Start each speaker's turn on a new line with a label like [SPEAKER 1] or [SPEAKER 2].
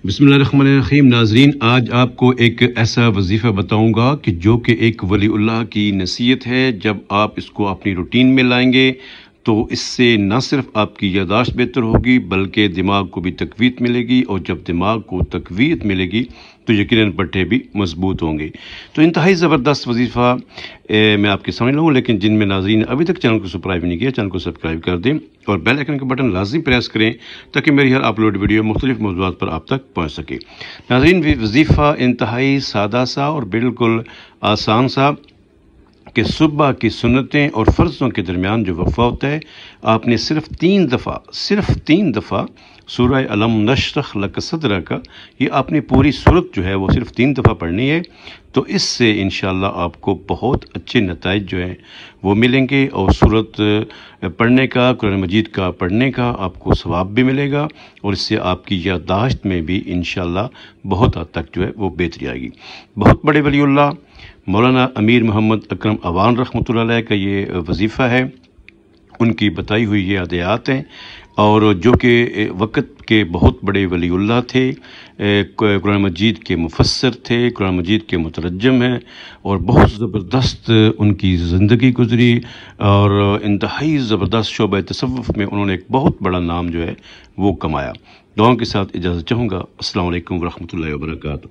[SPEAKER 1] بسم اللہ الرحمن الرحیم۔ ناظرین، آج آپ کو ایک ایسا وظیفہ بتاؤں گا کہ جو کہ ایک ولی اللہ کی نصیحت ہے۔ جب آپ اس کو اپنی روٹین میں لائیں گے تو اس سے نہ صرف آپ کی یادداشت بہتر ہوگی بلکہ دماغ کو بھی تقویت ملے گی، اور جب دماغ کو تقویت ملے گی تو یقیناً پٹھے بھی مضبوط ہوں گے۔ تو انتہائی زبردست وظیفہ میں آپ کے سامنے لاؤں، لیکن جن میں ناظرین ابھی تک چینل کو سبسکرائب نہیں کیا، چینل کو سبسکرائب کر دیں اور بیل آئیکن کا بٹن لازمی پریس کریں تاکہ میری ہر اپلوڈ ویڈیو مختلف موضوعات پر آپ تک پہنچ سکے۔ ناظرین، وظیفہ انتہائی سادہ سا اور بالکل آسان سا کہ صبح کی سنتیں اور فرضوں کے درمیان جو وقفہ ہوتا ہے، آپ نے صرف تین دفعہ سورہ الم نشرح لک صدرک، یہ آپ نے پوری صورت جو ہے وہ صرف 3 دفعہ پڑھنی ہے۔ تو اس سے انشاءاللہ آپ کو بہت اچھے نتائج جو ہیں وہ ملیں گے، اور صورت پڑھنے کا، قرآن مجید کا پڑھنے کا آپ کو ثواب بھی ملے گا، اور اس سے آپ کی یادداشت میں بھی انشاءاللہ بہت حد تک جو ہے وہ بہتری آئے گی۔ بہت بڑے ولی اللہ مولانا امیر محمد اکرم اوان رحمۃ اللہ علیہ کا یہ وظیفہ ہے، ان کی بتائی ہوئی یہ ہدایات ہیں، اور جو کہ وقت کے بہت بڑے ولی اللہ تھے، قرآن مجید کے مفسر تھے، قرآن مجید کے مترجم ہیں، اور بہت زبردست ان کی زندگی گزری، اور انتہائی زبردست شعبہ تصوف میں انہوں نے ایک بہت بڑا نام جو ہے وہ کمایا۔ دعاؤں کے ساتھ اجازت چاہوں گا۔ السلام علیکم ورحمۃ اللہ وبرکاتہ۔